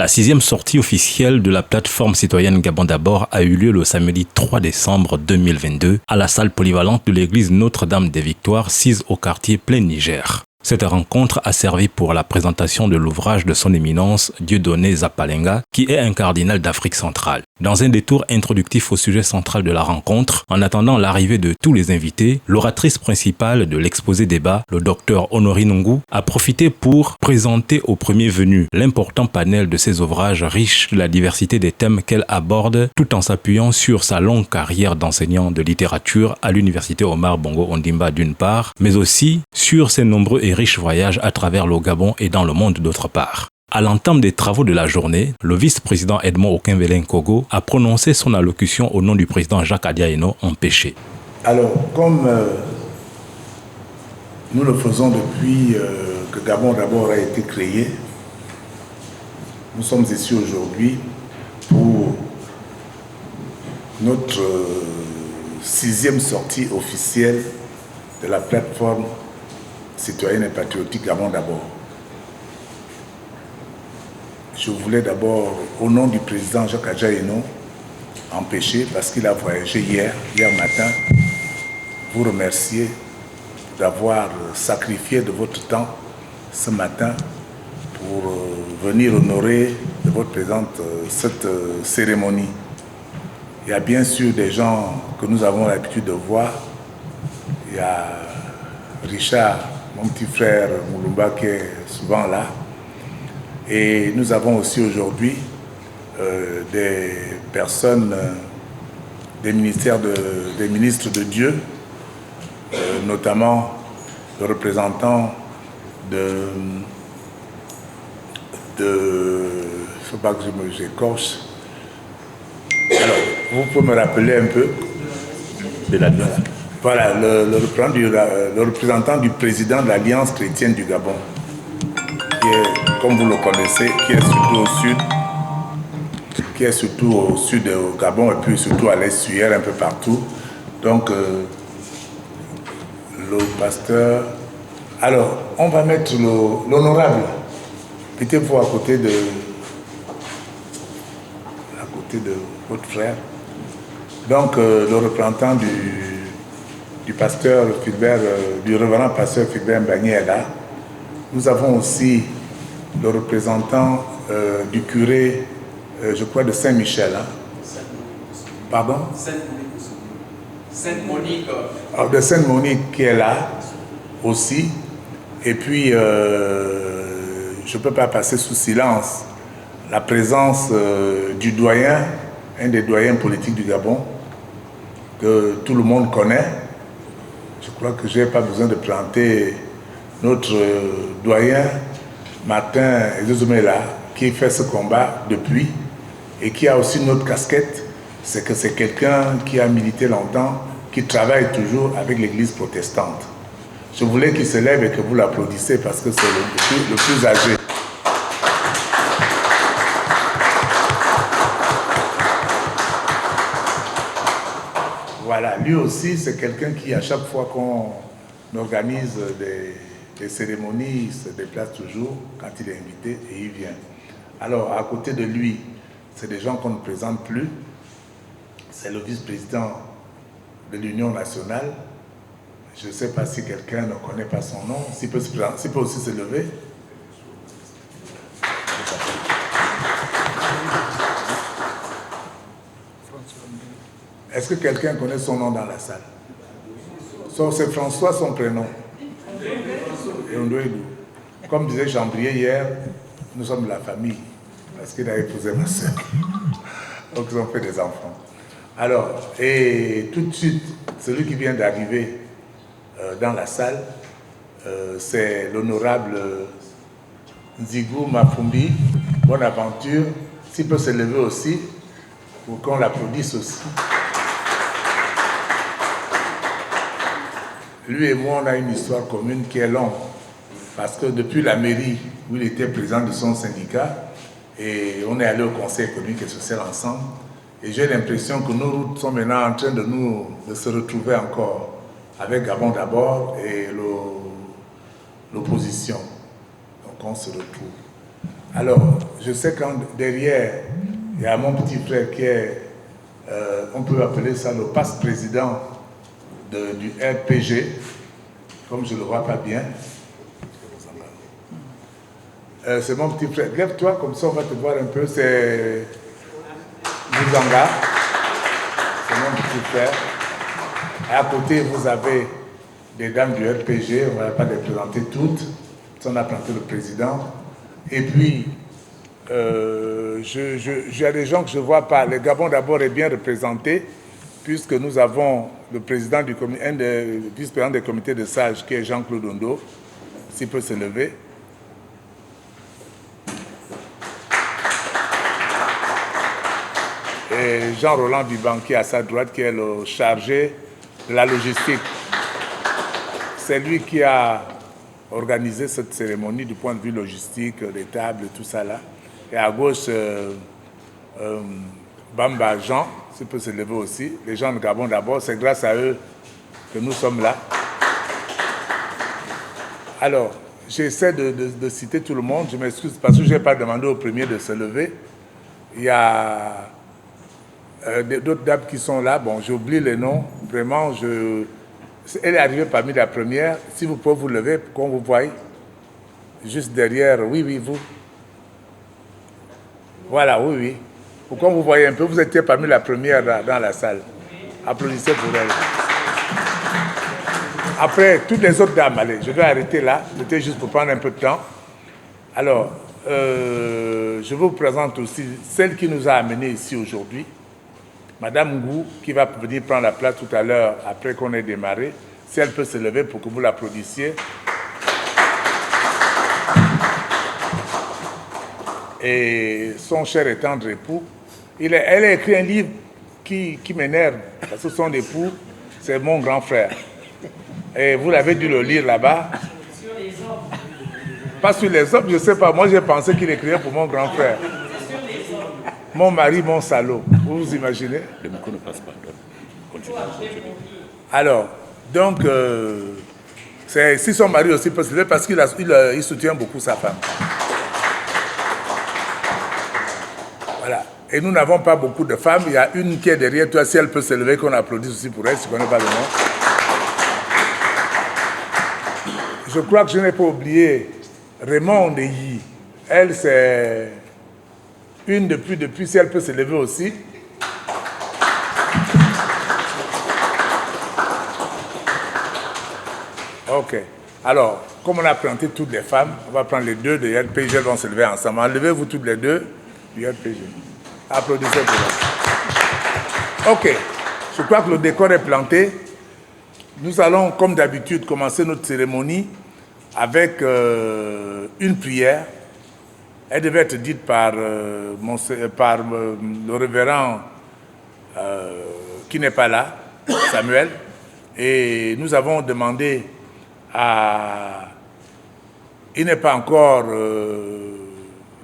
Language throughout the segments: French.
La 6e sortie officielle de la plateforme citoyenne Gabon d'abord a eu lieu le samedi 3 décembre 2022 à la salle polyvalente de l'église Notre-Dame des Victoires, sise au quartier Plein Niger. Cette rencontre a servi pour la présentation de l'ouvrage de son éminence Dieudonné Zapalenga, qui est un cardinal d'Afrique centrale. Dans un détour introductif au sujet central de la rencontre, en attendant l'arrivée de tous les invités, l'oratrice principale de l'exposé débat, le docteur Honorine Ngou, a profité pour présenter aux premiers venus l'important panel de ses ouvrages riches de la diversité des thèmes qu'elle aborde, tout en s'appuyant sur sa longue carrière d'enseignant de littérature à l'université Omar Bongo Ondimba d'une part, mais aussi sur ses nombreux et riches voyages à travers le Gabon et dans le monde d'autre part. À l'entame des travaux de la journée, le vice-président Edmond Okenvele Nkogo a prononcé son allocution au nom du président Jacques Adiaeno empêché. Alors, comme nous le faisons depuis que Gabon d'abord a été créé, nous sommes ici aujourd'hui pour notre 6e sortie officielle de la plateforme citoyenne et patriotique Gabon d'abord. Je voulais d'abord, au nom du président Jacques Adiaeno, empêcher, parce qu'il a voyagé hier matin, vous remercier d'avoir sacrifié de votre temps ce matin pour venir honorer de votre présence cette cérémonie. Il y a bien sûr des gens que nous avons l'habitude de voir. Il y a Richard, mon petit frère Moulumba, qui est souvent là. Et nous avons aussi aujourd'hui des personnes, des ministres de Dieu, notamment le représentant de il ne faut pas que j'écorche. Alors, vous pouvez me rappeler un peu De l'Alliance. Voilà, le représentant du président de l'Alliance chrétienne du Gabon, qui est, comme vous le connaissez, qui est surtout au sud au Gabon et puis surtout à l'est hier, un peu partout. Donc, le pasteur... Alors, on va mettre l'honorable. Mettez-vous à côté de votre frère. Donc, le représentant du pasteur Philbert, du révérend pasteur Philbert Mbagné est là. Nous avons aussi le représentant du curé, je crois, de Saint-Michel. Hein? Pardon? Sainte-Monique. De Sainte-Monique qui est là aussi. Et puis, je ne peux pas passer sous silence la présence du doyen, un des doyens politiques du Gabon, que tout le monde connaît. Je crois que je n'ai pas besoin de présenter notre doyen, Martin Ezozomela, qui fait ce combat depuis et qui a aussi une autre casquette, c'est que c'est quelqu'un qui a milité longtemps, qui travaille toujours avec l'église protestante. Je voulais qu'il se lève et que vous l'applaudissez parce que c'est le plus âgé. Voilà, lui aussi, c'est quelqu'un qui, à chaque fois qu'on organise des cérémonies, il se déplace toujours quand il est invité et il vient. Alors, à côté de lui, c'est des gens qu'on ne présente plus. C'est le vice-président de l'Union nationale. Je ne sais pas si quelqu'un ne connaît pas son nom, s'il peut aussi se lever. Est-ce que quelqu'un connaît son nom dans la salle? C'est François, son prénom. Et Ondoïdou. Comme disait Chambrier hier, nous sommes de la famille, parce qu'il a épousé ma soeur. Donc ils ont fait des enfants. Alors, et tout de suite, celui qui vient d'arriver dans la salle, c'est l'honorable Nzigou Mafumbi. Bonne aventure. S'il peut se lever aussi, pour qu'on l'applaudisse aussi. Lui et moi, on a une histoire commune qui est longue. Parce que depuis la mairie, où il était président de son syndicat, et on est allé au Conseil économique et social ensemble, et j'ai l'impression que nos routes sont maintenant en train de se retrouver encore avec Gabon d'abord et l'opposition. Donc on se retrouve. Alors, je sais qu'en derrière, il y a mon petit frère qui est, on peut appeler ça le passe-président du RPG, comme je ne le vois pas bien. C'est mon petit frère. Lève-toi, comme ça on va te voir un peu. C'est Muzanga. C'est mon petit frère. Et à côté, vous avez des dames du RPG. On ne va pas les présenter toutes. On a présenté le président. Et puis, il y a des gens que je ne vois pas. Le Gabon d'abord est bien représenté, puisque nous avons le président un des vice-présidents des comités de sages, qui est Jean-Claude Ondo, s'il peut se lever. Et Jean-Roland Bibanqui à sa droite, qui est le chargé de la logistique. C'est lui qui a organisé cette cérémonie du point de vue logistique, les tables, tout ça là. Et à gauche, Bamba Jean, s'il peut se lever aussi. Les gens de Gabon d'abord, c'est grâce à eux que nous sommes là. Alors, j'essaie de citer tout le monde. Je m'excuse parce que je n'ai pas demandé au premier de se lever. Il y a d'autres dames qui sont là. Bon, j'oublie les noms. Vraiment, elle est arrivée parmi la première. Si vous pouvez vous lever pour qu'on vous voie. Juste derrière. Oui, oui, vous. Voilà, oui, oui. Pour qu'on vous voyez un peu, vous étiez parmi la première dans la salle. Applaudissez pour elle. Après, toutes les autres dames, allez, je vais arrêter là. C'était juste pour prendre un peu de temps. Alors, je vous présente aussi celle qui nous a amenés ici aujourd'hui. Madame Ngou, qui va venir prendre la place tout à l'heure, après qu'on ait démarré. Si elle peut se lever pour que vous l'applaudissiez. Et son cher et tendre époux, elle a écrit un livre qui m'énerve, parce que son époux, c'est mon grand frère. Et vous l'avez dû le lire là-bas. Sur les hommes. Pas sur les hommes, je ne sais pas. Moi, j'ai pensé qu'il écrivait pour mon grand frère. Sur les hommes. Mon mari, mon salaud. Vous vous imaginez? Le micro ne passe pas. Continue. Alors, donc, si son mari aussi peut se lever, parce qu'il soutient beaucoup sa femme. Voilà. Et nous n'avons pas beaucoup de femmes. Il y a une qui est derrière toi. Si elle peut se lever, qu'on applaudisse aussi pour elle, si tu ne connais pas le nom. Je crois que je n'ai pas oublié Raymond Yi. Elle, c'est une depuis, si elle peut se lever aussi. Ok. Alors, comme on a présenté toutes les femmes, on va prendre les deux de RPG, elles vont se lever ensemble. Enlevez-vous toutes les deux du RPG. Applaudissez pour elles. Ok. Je crois que le décor est planté. Nous allons, comme d'habitude, commencer notre cérémonie avec une prière. Elle devait être dite par le révérend qui n'est pas là, Samuel. Et nous avons demandé il n'est pas encore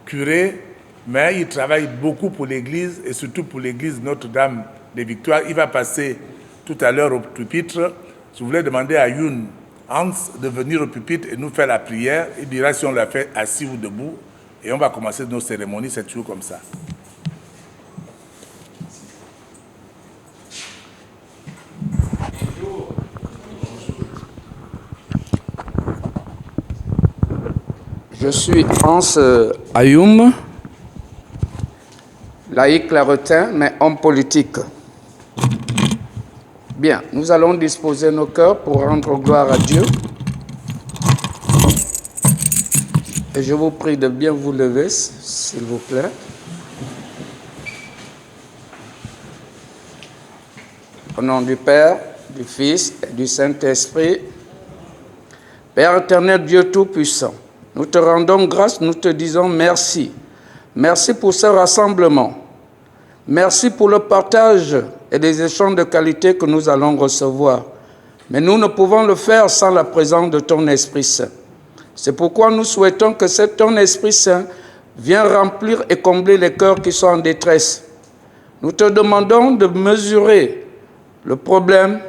curé, mais il travaille beaucoup pour l'Église et surtout pour l'Église Notre-Dame des Victoires. Il va passer tout à l'heure au pupitre. Je voulais demander à Youn Hans de venir au pupitre et nous faire la prière. Il dira si on l'a fait assis ou debout. Et on va commencer nos cérémonies, c'est toujours comme ça. Je suis Hans Ayoum, laïc claretin, mais homme politique. Bien, nous allons disposer nos cœurs pour rendre gloire à Dieu. Et je vous prie de bien vous lever, s'il vous plaît. Au nom du Père, du Fils et du Saint-Esprit, Père éternel, Dieu Tout-Puissant, nous te rendons grâce, nous te disons merci. Merci pour ce rassemblement. Merci pour le partage et les échanges de qualité que nous allons recevoir. Mais nous ne pouvons le faire sans la présence de ton Esprit Saint. C'est pourquoi nous souhaitons que ton Esprit Saint vienne remplir et combler les cœurs qui sont en détresse. Nous te demandons de mesurer le problème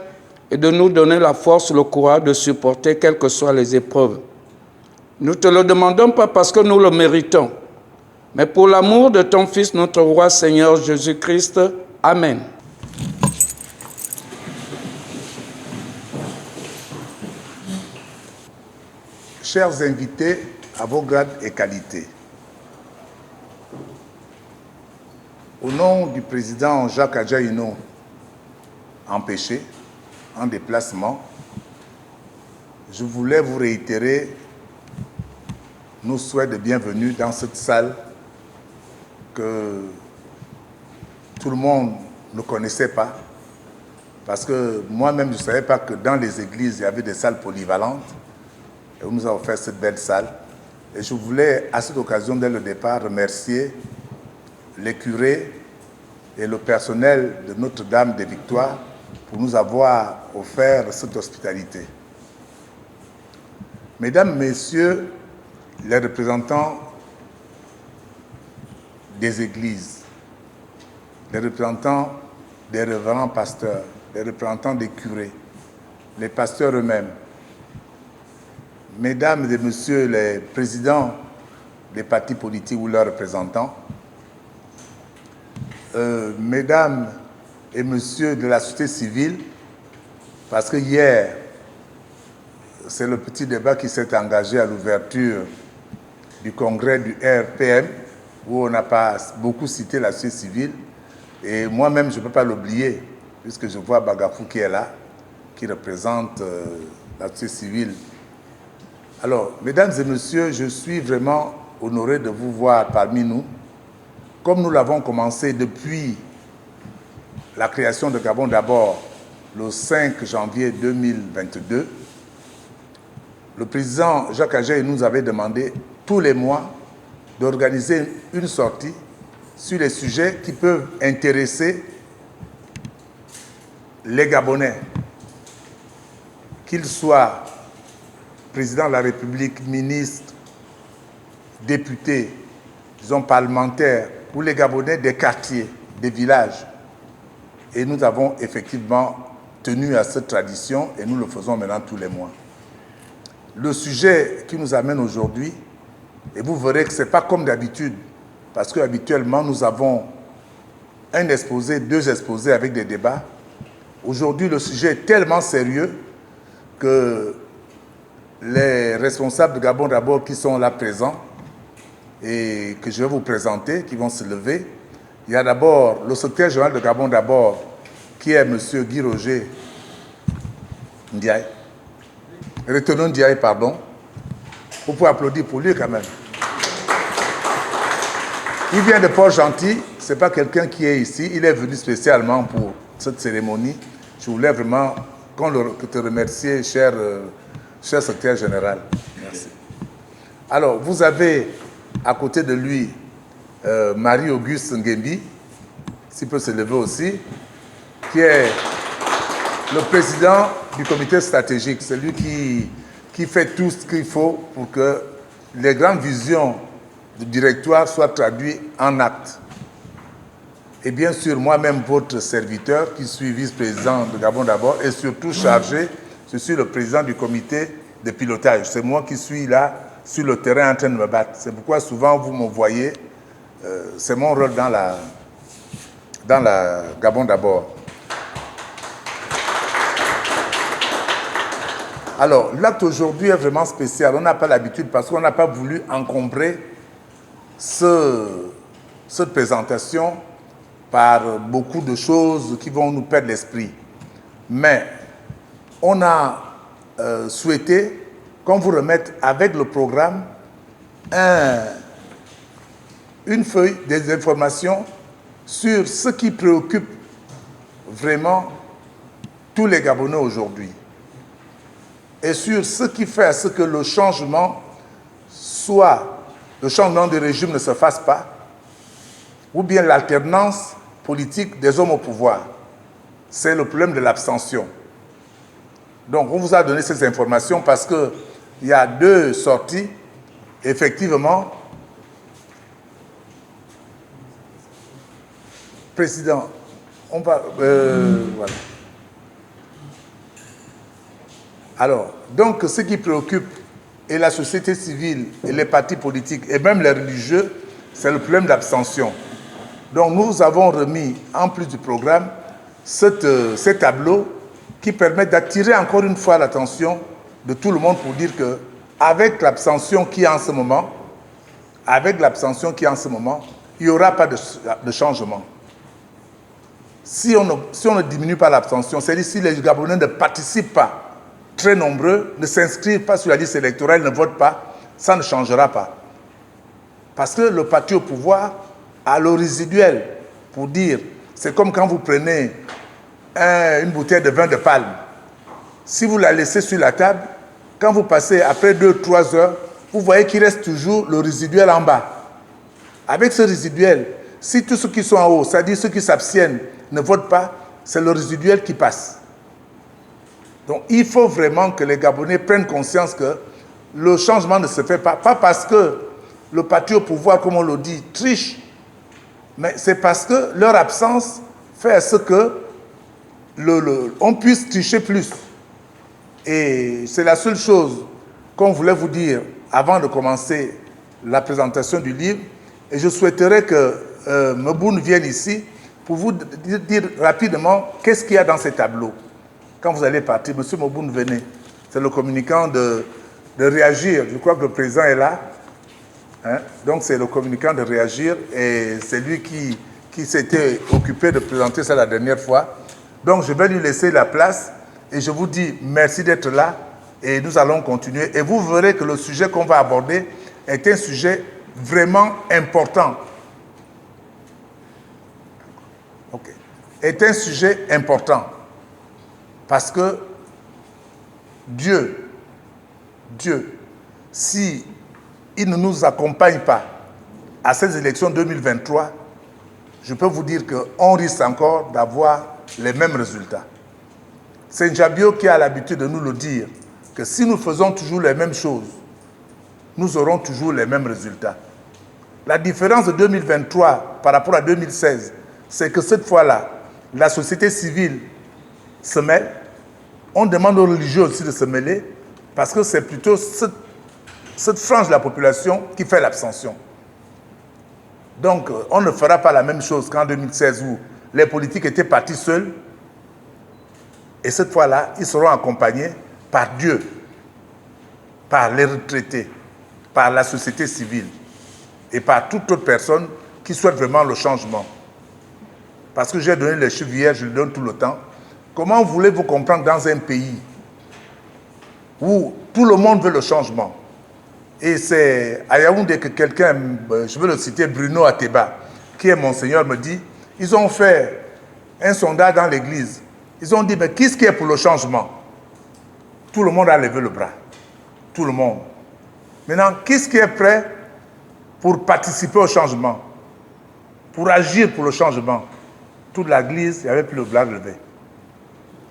et de nous donner la force, le courage de supporter quelles que soient les épreuves. Nous ne te le demandons pas parce que nous le méritons, mais pour l'amour de ton Fils, notre Roi Seigneur Jésus-Christ. Amen. Chers invités, à vos grades et qualités, au nom du président Jacques Adjaïno, empêché, en déplacement, je voulais vous réitérer nos souhaits de bienvenue dans cette salle que tout le monde ne connaissait pas, parce que moi-même, je ne savais pas que dans les églises, il y avait des salles polyvalentes. Et on nous a offert cette belle salle. Et je voulais, à cette occasion, dès le départ, remercier les curés et le personnel de Notre-Dame des Victoires pour nous avoir offert cette hospitalité. Mesdames, Messieurs, les représentants des églises, les représentants des révérends pasteurs, les représentants des curés, les pasteurs eux-mêmes, Mesdames et Messieurs les présidents des partis politiques ou leurs représentants, Mesdames et Messieurs de la société civile, parce que hier, c'est le petit débat qui s'est engagé à l'ouverture du congrès du RPM, où on n'a pas beaucoup cité la société civile, et moi-même je ne peux pas l'oublier, puisque je vois Bagafou qui est là, qui représente la société civile. Alors, mesdames et messieurs, je suis vraiment honoré de vous voir parmi nous. Comme nous l'avons commencé depuis la création de Gabon d'abord, le 5 janvier 2022, le président Jacques Adjaye nous avait demandé tous les mois d'organiser une sortie sur les sujets qui peuvent intéresser les Gabonais, qu'ils soient président de la République, ministre, député, disons parlementaire, ou les Gabonais des quartiers, des villages. Et nous avons effectivement tenu à cette tradition et nous le faisons maintenant tous les mois. Le sujet qui nous amène aujourd'hui, et vous verrez que ce n'est pas comme d'habitude, parce qu'habituellement nous avons un exposé, deux exposés avec des débats. Aujourd'hui, le sujet est tellement sérieux que les responsables de Gabon d'abord qui sont là présents et que je vais vous présenter, qui vont se lever. Il y a d'abord le secrétaire général de Gabon d'abord, qui est M. Guy Roger Ndiaye. Retenons Ndiaye, pardon. Vous pouvez applaudir pour lui quand même. Il vient de Port-Gentil, ce n'est pas quelqu'un qui est ici, il est venu spécialement pour cette cérémonie. Je voulais vraiment te remercier, cher secrétaire général. Merci. Alors, vous avez à côté de lui Marie-Auguste Nguembi, s'il peut se lever aussi, qui est le président du comité stratégique, celui qui fait tout ce qu'il faut pour que les grandes visions du directoire soient traduites en actes. Et bien sûr, moi-même, votre serviteur, qui suis vice-président de Gabon d'abord, et surtout chargé, je suis le président du comité de pilotage. C'est moi qui suis là, sur le terrain, en train de me battre. C'est pourquoi souvent, vous me voyez, c'est mon rôle dans la Gabon d'abord. Alors, l'acte aujourd'hui est vraiment spécial. On n'a pas l'habitude parce qu'on n'a pas voulu encombrer cette présentation par beaucoup de choses qui vont nous perdre l'esprit. Mais on a souhaité qu'on vous remette avec le programme une feuille, des informations sur ce qui préoccupe vraiment tous les Gabonais aujourd'hui et sur ce qui fait à ce que le changement de régime ne se fasse pas, ou bien l'alternance politique des hommes au pouvoir. C'est le problème de l'abstention. Donc, on vous a donné ces informations parce qu'il y a deux sorties. Effectivement, Président, on va... voilà. Alors, donc, ce qui préoccupe et la société civile et les partis politiques et même les religieux, c'est le problème d'abstention. Donc nous avons remis, en plus du programme, ces tableaux qui permettent d'attirer encore une fois l'attention de tout le monde pour dire que avec l'abstention qui est en ce moment, il n'y aura pas de changement. Si on ne diminue pas l'abstention, c'est-à-dire si les Gabonais ne participent pas, très nombreux, ne s'inscrivent pas sur la liste électorale, ne votent pas, ça ne changera pas. Parce que le parti au pouvoir a le résiduel pour dire, c'est comme quand vous prenez une bouteille de vin de palme. Si vous la laissez sur la table, quand vous passez après 2-3 heures, vous voyez qu'il reste toujours le résiduel en bas. Avec ce résiduel, si tous ceux qui sont en haut, c'est-à-dire ceux qui s'abstiennent, ne votent pas, c'est le résiduel qui passe. Donc il faut vraiment que les Gabonais prennent conscience que le changement ne se fait pas parce que le parti au pouvoir, comme on le dit, triche, mais c'est parce que leur absence fait à ce que on puisse tricher plus. Et c'est la seule chose qu'on voulait vous dire avant de commencer la présentation du livre. Et je souhaiterais que Meboune vienne ici pour vous dire rapidement qu'est-ce qu'il y a dans ces tableaux. Quand vous allez partir, M. Meboune, venez. C'est le communicant de Réagir. Je crois que le président est là. Hein? Donc c'est le communicant de Réagir et c'est lui qui s'était occupé de présenter ça la dernière fois. Donc je vais lui laisser la place et je vous dis merci d'être là et nous allons continuer. Et vous verrez que le sujet qu'on va aborder est un sujet vraiment important. Ok. Est un sujet important parce que Dieu, si il ne nous accompagne pas à ces élections 2023, je peux vous dire qu'on risque encore d'avoir les mêmes résultats. C'est Njabio qui a l'habitude de nous le dire, que si nous faisons toujours les mêmes choses, nous aurons toujours les mêmes résultats. La différence de 2023 par rapport à 2016, c'est que cette fois-là, la société civile se mêle, on demande aux religieux aussi de se mêler, parce que c'est plutôt cette frange de la population qui fait l'abstention. Donc, on ne fera pas la même chose qu'en 2016 où les politiques étaient partis seuls. Et cette fois-là, ils seront accompagnés par Dieu, par les retraités, par la société civile et par toute autre personne qui souhaite vraiment le changement. Parce que j'ai donné les chiffres hier, je le donne tout le temps. Comment voulez-vous comprendre dans un pays où tout le monde veut le changement? Et c'est à Yaoundé que quelqu'un, je veux le citer, Bruno Ateba, qui est monseigneur, me dit, ils ont fait un sondage dans l'église. Ils ont dit, mais qui est pour le changement? Tout le monde a levé le bras. Tout le monde. Maintenant, qui est prêt pour participer au changement? Pour agir pour le changement? Toute l'église, il n'y avait plus le bras levé.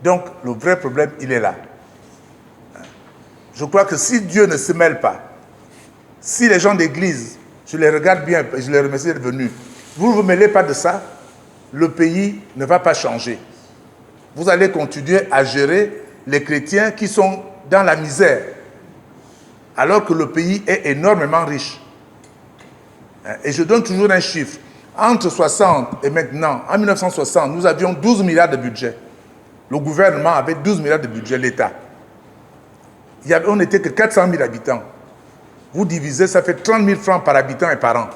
Donc, le vrai problème, il est là. Je crois que si Dieu ne se mêle pas, si les gens d'église, je les regarde bien, et je les remercie d'être venus, vous ne vous mêlez pas de ça, le pays ne va pas changer. Vous allez continuer à gérer les chrétiens qui sont dans la misère, alors que le pays est énormément riche. Et je donne toujours un chiffre. Entre 60 et maintenant, en 1960, nous avions 12 milliards de budget. Le gouvernement avait 12 milliards de budget, l'État. On n'était que 400 000 habitants. Vous divisez, ça fait 30 000 francs par habitant et par an.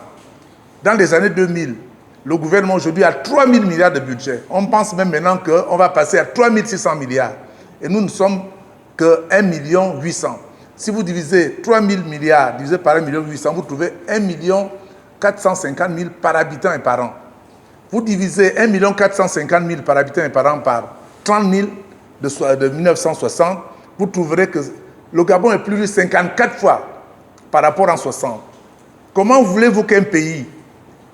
Dans les années 2000, le gouvernement aujourd'hui a 3 000 milliards de budget. On pense même maintenant qu'on va passer à 3 600 milliards. Et nous ne sommes que 1 800 000. Si vous divisez 3 000 milliards divisé par 1 800 000, vous trouvez 1 450 000 par habitant et par an. Vous divisez 1 450 000 par habitant et par an par 30 000 de 1960, vous trouverez que le Gabon est plus riche 54 fois par rapport à 60. Comment voulez-vous qu'un pays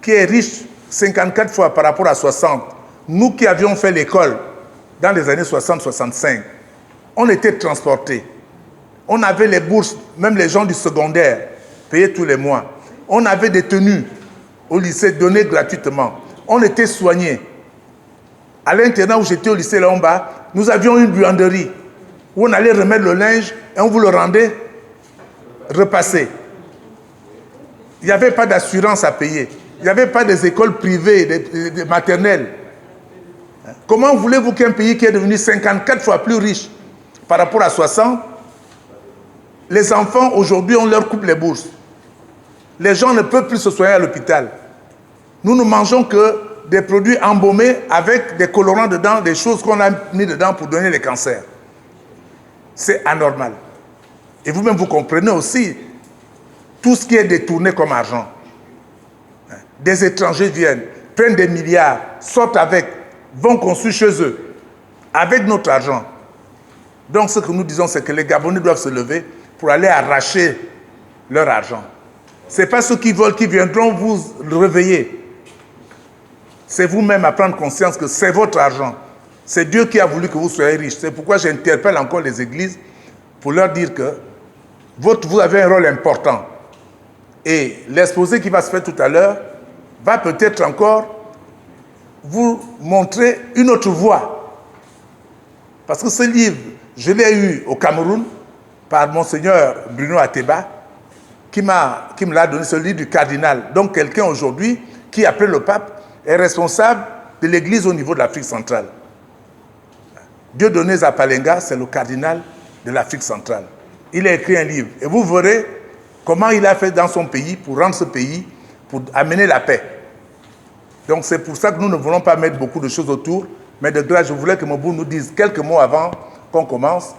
qui est riche 54 fois par rapport à 60, nous qui avions fait l'école dans les années 60-65, on était transportés. On avait les bourses, même les gens du secondaire, payés tous les mois. On avait des tenues au lycée données gratuitement. On était soignés. À l'internat où j'étais au lycée là en bas, nous avions une buanderie où on allait remettre le linge et on vous le rendait repassé. Il n'y avait pas d'assurance à payer. Il n'y avait pas des écoles privées, des maternelles. Comment voulez-vous qu'un pays qui est devenu 54 fois plus riche par rapport à 60, les enfants aujourd'hui on leur coupe les bourses. Les gens ne peuvent plus se soigner à l'hôpital. Nous ne mangeons que des produits embaumés avec des colorants dedans, des choses qu'on a mis dedans pour donner les cancers. C'est anormal. Et vous-même, vous comprenez aussi tout ce qui est détourné comme argent. Des étrangers viennent, prennent des milliards, sortent avec, vont construire chez eux, avec notre argent. Donc ce que nous disons, c'est que les Gabonais doivent se lever pour aller arracher leur argent. Ce n'est pas ceux qui veulent qui viendront vous réveiller. C'est vous-même à prendre conscience que c'est votre argent. C'est Dieu qui a voulu que vous soyez riches. C'est pourquoi j'interpelle encore les églises pour leur dire que vous avez un rôle important. Et l'exposé qui va se faire tout à l'heure va peut-être encore vous montrer une autre voie. Parce que ce livre, je l'ai eu au Cameroun par Monseigneur Bruno Ateba, qui me l'a donné, ce livre du cardinal. Donc quelqu'un aujourd'hui qui, après le pape, est responsable de l'église au niveau de l'Afrique centrale. Dieudonné Zapalenga, c'est le cardinal de l'Afrique centrale. Il a écrit un livre. Et vous verrez comment il a fait dans son pays pour rendre ce pays, pour amener la paix. Donc c'est pour ça que nous ne voulons pas mettre beaucoup de choses autour, mais de grâce, je voulais que Mobutu nous dise quelques mots avant qu'on commence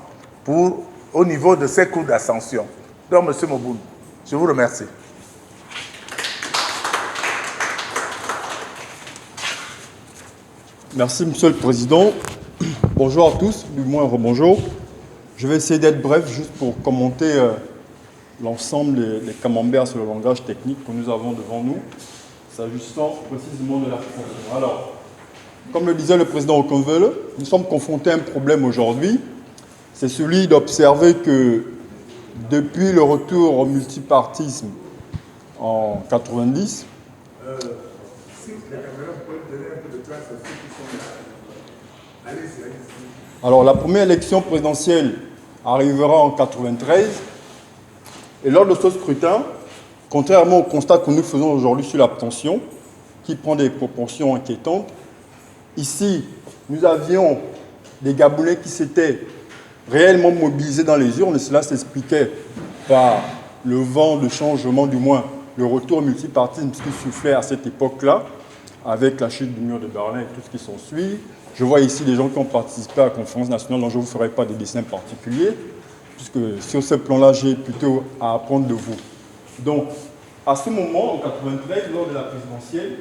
au niveau de ces cours d'ascension. Donc, M. Mobutu, je vous remercie. Merci, Monsieur le Président. Bonjour à tous, du moins rebonjour. Je vais essayer d'être bref, juste pour commenter l'ensemble des camemberts sur le langage technique que nous avons devant nous, s'agissant précisément de la fonction. Alors, comme le disait le président Okonvele, nous sommes confrontés à un problème aujourd'hui. C'est celui d'observer que depuis le retour au multipartisme en 90, alors la première élection présidentielle arrivera en 93, et lors de ce scrutin, contrairement au constat que nous faisons aujourd'hui sur l'abstention, qui prend des proportions inquiétantes, ici, nous avions des Gabonais qui s'étaient réellement mobilisés dans les urnes, et cela s'expliquait par le vent de changement, du moins le retour au multipartisme qui soufflait à cette époque-là, avec la chute du mur de Berlin et tout ce qui s'ensuit. Je vois ici des gens qui ont participé à la conférence nationale, dont je ne vous ferai pas de dessins particuliers, puisque sur ce plan-là, j'ai plutôt à apprendre de vous. Donc, à ce moment, en 93, lors de la présidentielle,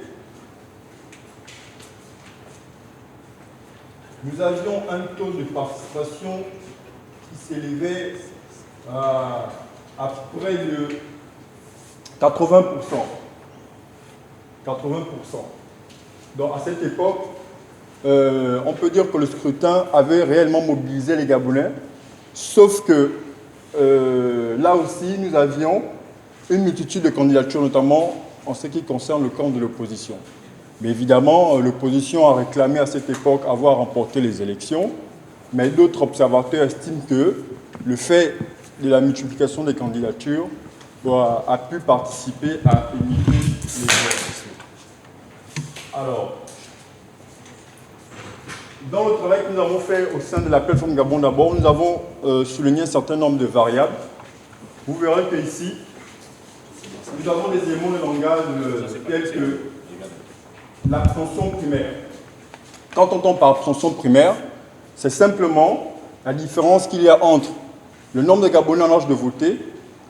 nous avions un taux de participation qui s'élevait à près de 80%. 80%. Donc, à cette époque, on peut dire que le scrutin avait réellement mobilisé les Gabonais, sauf que là aussi, nous avions une multitude de candidatures, notamment en ce qui concerne le camp de l'opposition. Mais évidemment, l'opposition a réclamé à cette époque avoir remporté les élections, mais d'autres observateurs estiment que le fait de la multiplication des candidatures a pu participer à éviter les élections. Alors, dans le travail que nous avons fait au sein de la plateforme Gabon d'abord, nous avons souligné un certain nombre de variables. Vous verrez qu'ici, nous avons des éléments de langage tels que l'abstention primaire. Quand on entend par abstention primaire, c'est simplement la différence qu'il y a entre le nombre de Gabonais en âge de voter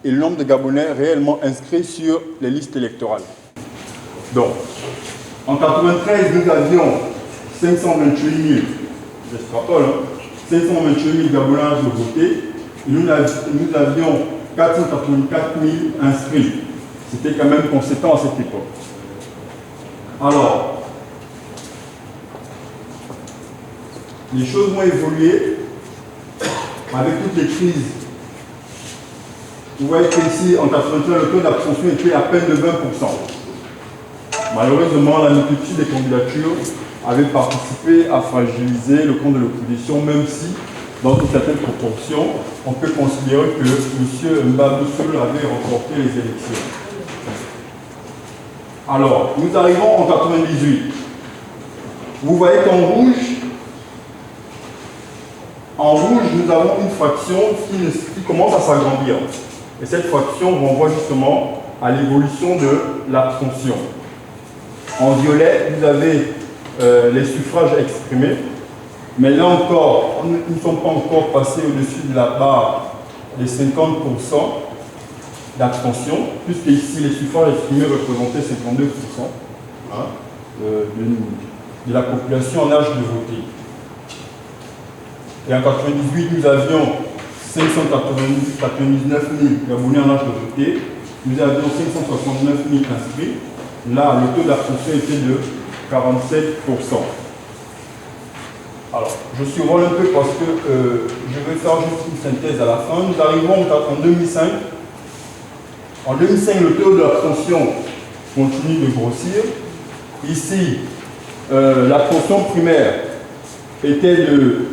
et le nombre de Gabonais réellement inscrits sur les listes électorales. Donc, en 1993, nous avions 528 000, j'extrapole, 528 000 Gabonais en âge de voter, et nous avions 484 000 inscrits. C'était quand même conséquent à cette époque. Alors, les choses vont évoluer avec toutes les crises. Vous voyez qu'ici, en 1993, le taux d'abstention était à peine de 20%. Malheureusement, la multitude des candidatures avait participé à fragiliser le camp de l'opposition, même si, dans une certaine proportion, on peut considérer que M. Mbadou Soul avait remporté les élections. Alors, nous arrivons en 98. Vous voyez qu'en rouge, nous avons une fraction qui commence à s'agrandir. Et cette fraction renvoie justement à l'évolution de l'abstention. En violet, vous avez les suffrages exprimés. Mais là encore, nous ne sommes pas encore passés au-dessus de la barre des 50% d'abstention, puisque ici les suffrages exprimés représentaient 52% de la population en âge de voter. Et en 1998, nous avions 599 000 Gabonais en âge de voter, nous avions 569 000 inscrits. Là, le taux d'abstention était de 47%. Alors, je survole un peu parce que je vais faire juste une synthèse à la fin. Nous arrivons en 2005. En 2005, le taux d'abstention continue de grossir. Ici, l'abstention primaire était de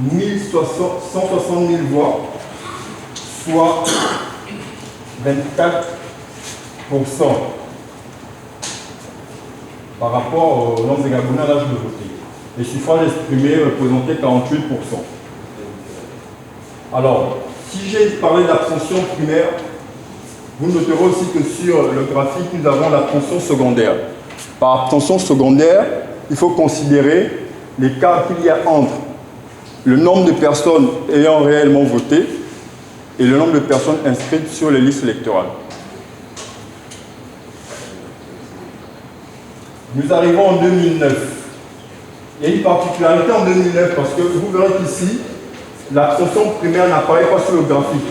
160 000 voix, soit 24% par rapport au nombre de Gabonais à l'âge de voter. Les suffrages exprimés représentaient 48%. Alors, si j'ai parlé d'abstention primaire, vous noterez aussi que sur le graphique, nous avons l'abstention secondaire. Par abstention secondaire, il faut considérer l'écart qu'il y a entre le nombre de personnes ayant réellement voté et le nombre de personnes inscrites sur les listes électorales. Nous arrivons en 2009. Il y a une particularité en 2009 parce que vous verrez qu'ici, l'abstention primaire n'apparaît pas sur le graphique.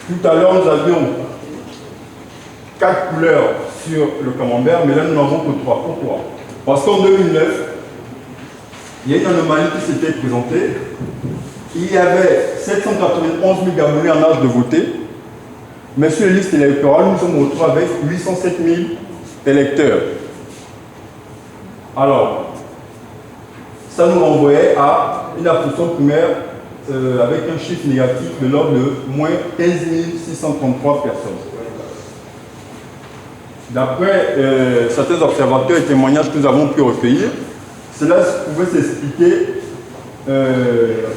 Tout à l'heure, nous avions 4 couleurs sur le camembert, mais là, nous n'en avons que 3. Pourquoi? Parce qu'en 2009, il y a une anomalie qui s'était présentée. Il y avait 791 000 Gabonais en âge de voter, mais sur les listes électorales, nous sommes retrouvés avec 807 000 électeurs. Alors, ça nous renvoyait à une abstention primaire avec un chiffre négatif de l'ordre de moins 15 633 personnes. D'après certains observateurs et témoignages que nous avons pu recueillir, cela pouvait s'expliquer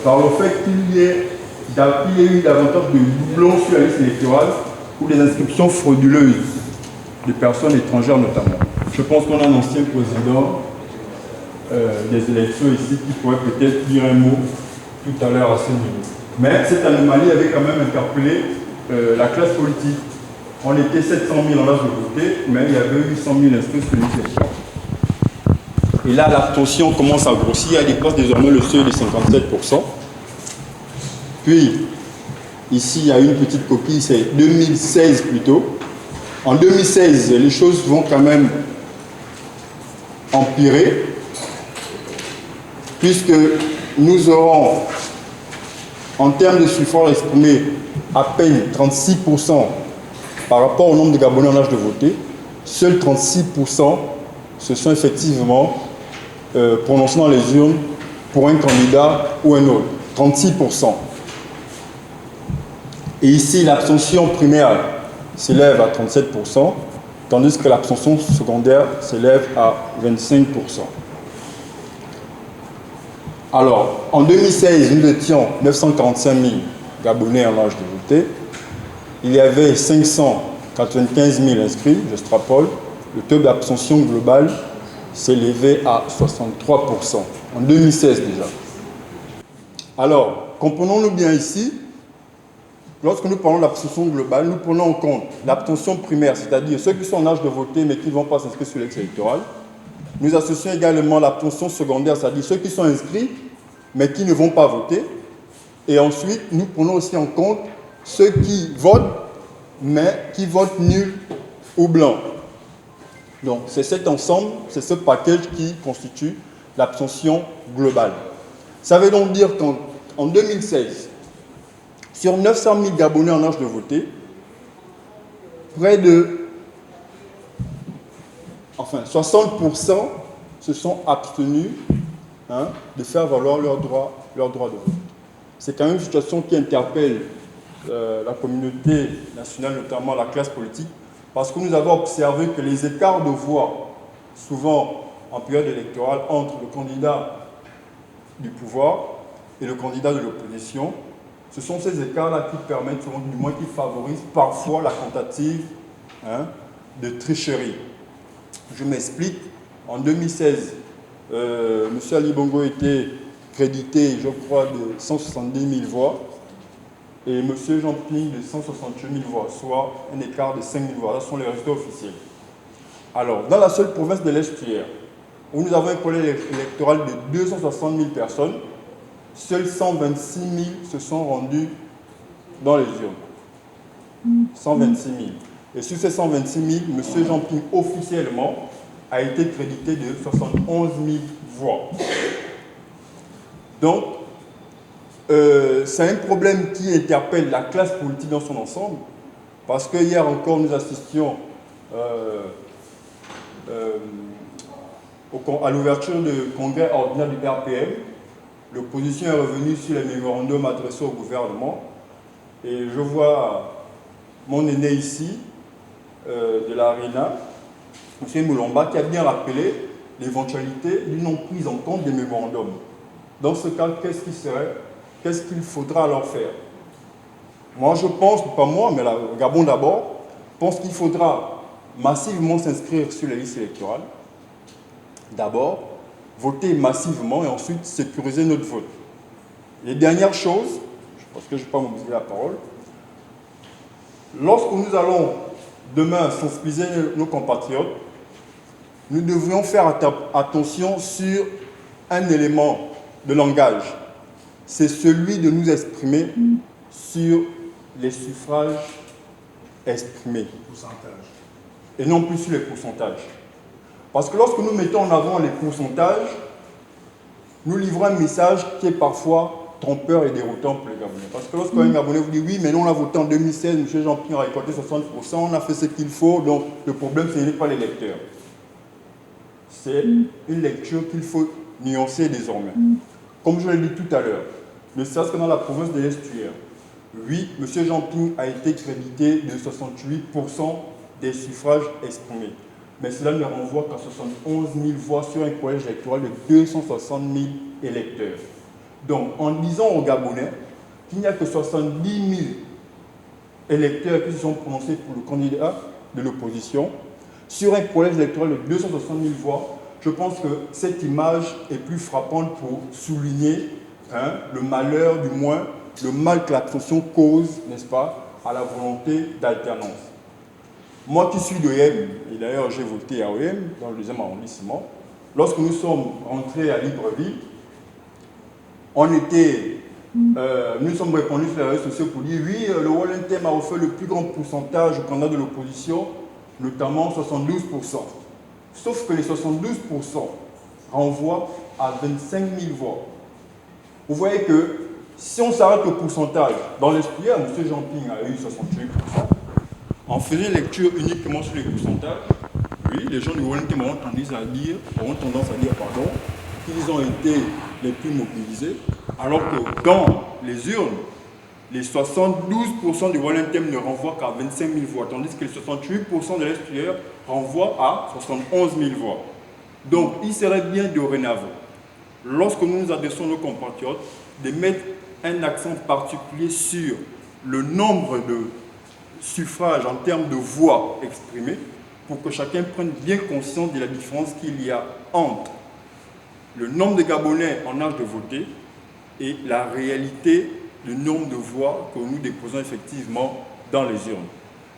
par le fait qu'il y ait eu davantage de doublons sur la liste électorale ou des inscriptions frauduleuses de personnes étrangères notamment. Je pense qu'on a un ancien président des élections ici qui pourrait peut-être dire un mot tout à l'heure à ce niveau. Mais cette anomalie avait quand même interpellé la classe politique. On était 700 000 en âge de voter, mais il y avait 800 000 inscrits sur les élections. Et là, l'abstention commence à grossir, elle dépasse désormais le seuil de 57%. Puis, ici, il y a une petite coquille, c'est 2016 plutôt. En 2016, les choses vont quand même empirer, puisque nous aurons, en termes de suffrages exprimés, à peine 36% par rapport au nombre de Gabonais en âge de voter. Seuls 36% se sont effectivement prononcés dans les urnes pour un candidat ou un autre. 36%. Et ici, l'abstention primaire s'élève à 37%, tandis que l'abstention secondaire s'élève à 25%. Alors, en 2016, nous étions 945 000 Gabonais en âge de voter. Il y avait 595 000 inscrits, j'extrapole. Le taux d'abstention global s'élevait à 63%, en 2016 déjà. Alors, comprenons-nous bien ici, lorsque nous parlons d'abstention globale, nous prenons en compte l'abstention primaire, c'est-à-dire ceux qui sont en âge de voter mais qui ne vont pas s'inscrire sur les listes électorales. Nous associons également l'abstention secondaire, c'est-à-dire ceux qui sont inscrits mais qui ne vont pas voter. Et ensuite, nous prenons aussi en compte ceux qui votent mais qui votent nul ou blanc. Donc, c'est cet ensemble, c'est ce package qui constitue l'abstention globale. Ça veut donc dire qu'en 2016, sur 900 000 Gabonais en âge de voter, près de 60% se sont abstenus de faire valoir leur droit de vote. C'est quand même une situation qui interpelle la communauté nationale, notamment la classe politique, parce que nous avons observé que les écarts de voix, souvent en période électorale, entre le candidat du pouvoir et le candidat de l'opposition, ce sont ces écarts-là qui permettent, du moins qui favorisent parfois la tentative de tricherie. Je m'explique. En 2016, M. Ali Bongo était crédité, je crois, de 170 000 voix et M. Jean Ping de 168 000 voix, soit un écart de 5 000 voix. Ce sont les résultats officiels. Alors, dans la seule province de l'Est-Tuaire, où nous avons un collège électoral de 260 000 personnes, seuls 126 000 se sont rendus dans les urnes. 126 000. Et sur ces 126 000, M. Jean Ping, officiellement, a été crédité de 71 000 voix. Donc, c'est un problème qui interpelle la classe politique dans son ensemble, parce que hier encore, nous assistions à l'ouverture du congrès ordinaire du RPM. L'opposition est revenue sur les mémorandums adressés au gouvernement. Et je vois mon aîné ici, de l'ARENA, M. Moulomba, qui a bien rappelé l'éventualité d'une non-prise en compte des mémorandums. Dans ce cas, qu'est-ce qu'il faudra alors faire? Moi, je pense, pas moi, mais le Gabon d'abord, pense qu'il faudra massivement s'inscrire sur les listes électorales. D'abord, voter massivement et ensuite sécuriser notre vote. Les dernières choses, parce que je ne vais pas mobiliser la parole, lorsque nous allons demain sensibiliser nos compatriotes, nous devrions faire attention sur un élément de langage. C'est celui de nous exprimer sur les suffrages exprimés. Et non plus sur les pourcentages. Parce que lorsque nous mettons en avant les pourcentages, nous livrons un message qui est parfois trompeur et déroutant pour les Gabonais. Parce que lorsqu'un Gabonais vous dit oui, mais nous on a voté en 2016, M. Jean Ping a récolté 60%, on a fait ce qu'il faut, donc le problème ce n'est pas les lecteurs. C'est une lecture qu'il faut nuancer désormais. Comme je l'ai dit tout à l'heure, ne serait-ce que dans la province de l'Est-Tuaire, oui, M. Jean Ping a été crédité de 68% des suffrages exprimés. Mais cela ne renvoie qu'à 71 000 voix sur un collège électoral de 260 000 électeurs. Donc, en disant aux Gabonais qu'il n'y a que 70 000 électeurs qui se sont prononcés pour le candidat de l'opposition, sur un collège électoral de 260 000 voix, je pense que cette image est plus frappante pour souligner le malheur, du moins, le mal que l'abstention cause, n'est-ce pas, à la volonté d'alternance. Moi qui suis d'OM, et d'ailleurs j'ai voté à OM, dans le 2e arrondissement, lorsque nous sommes rentrés à Libreville, nous sommes répondus sur les réseaux sociaux pour dire oui, le Wallentem a offert le plus grand pourcentage au candidat de l'opposition, notamment 72%. Sauf que les 72% renvoient à 25 000 voix. Vous voyez que si on s'arrête au pourcentage, dans l'esprit, M. Jean Ping a eu 68%. En faisant une lecture uniquement sur les pourcentages, oui, les gens du Wallentem auront tendance à dire qu'ils ont été les plus mobilisés, alors que dans les urnes, les 72% du Wallentem ne renvoient qu'à 25 000 voix, tandis que les 68% de l'Est-Tuaire renvoient à 71 000 voix. Donc, il serait bien dorénavant, lorsque nous nous adressons à nos compatriotes, de mettre un accent particulier sur le nombre de suffrages en termes de voix exprimées, pour que chacun prenne bien conscience de la différence qu'il y a entre le nombre de Gabonais en âge de voter et la réalité du nombre de voix que nous déposons effectivement dans les urnes.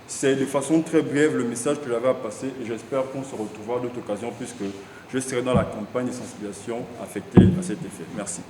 C'est de façon très brève le message que j'avais à passer et j'espère qu'on se retrouvera d'autres occasions puisque je serai dans la campagne de sensibilisation affectée à cet effet. Merci.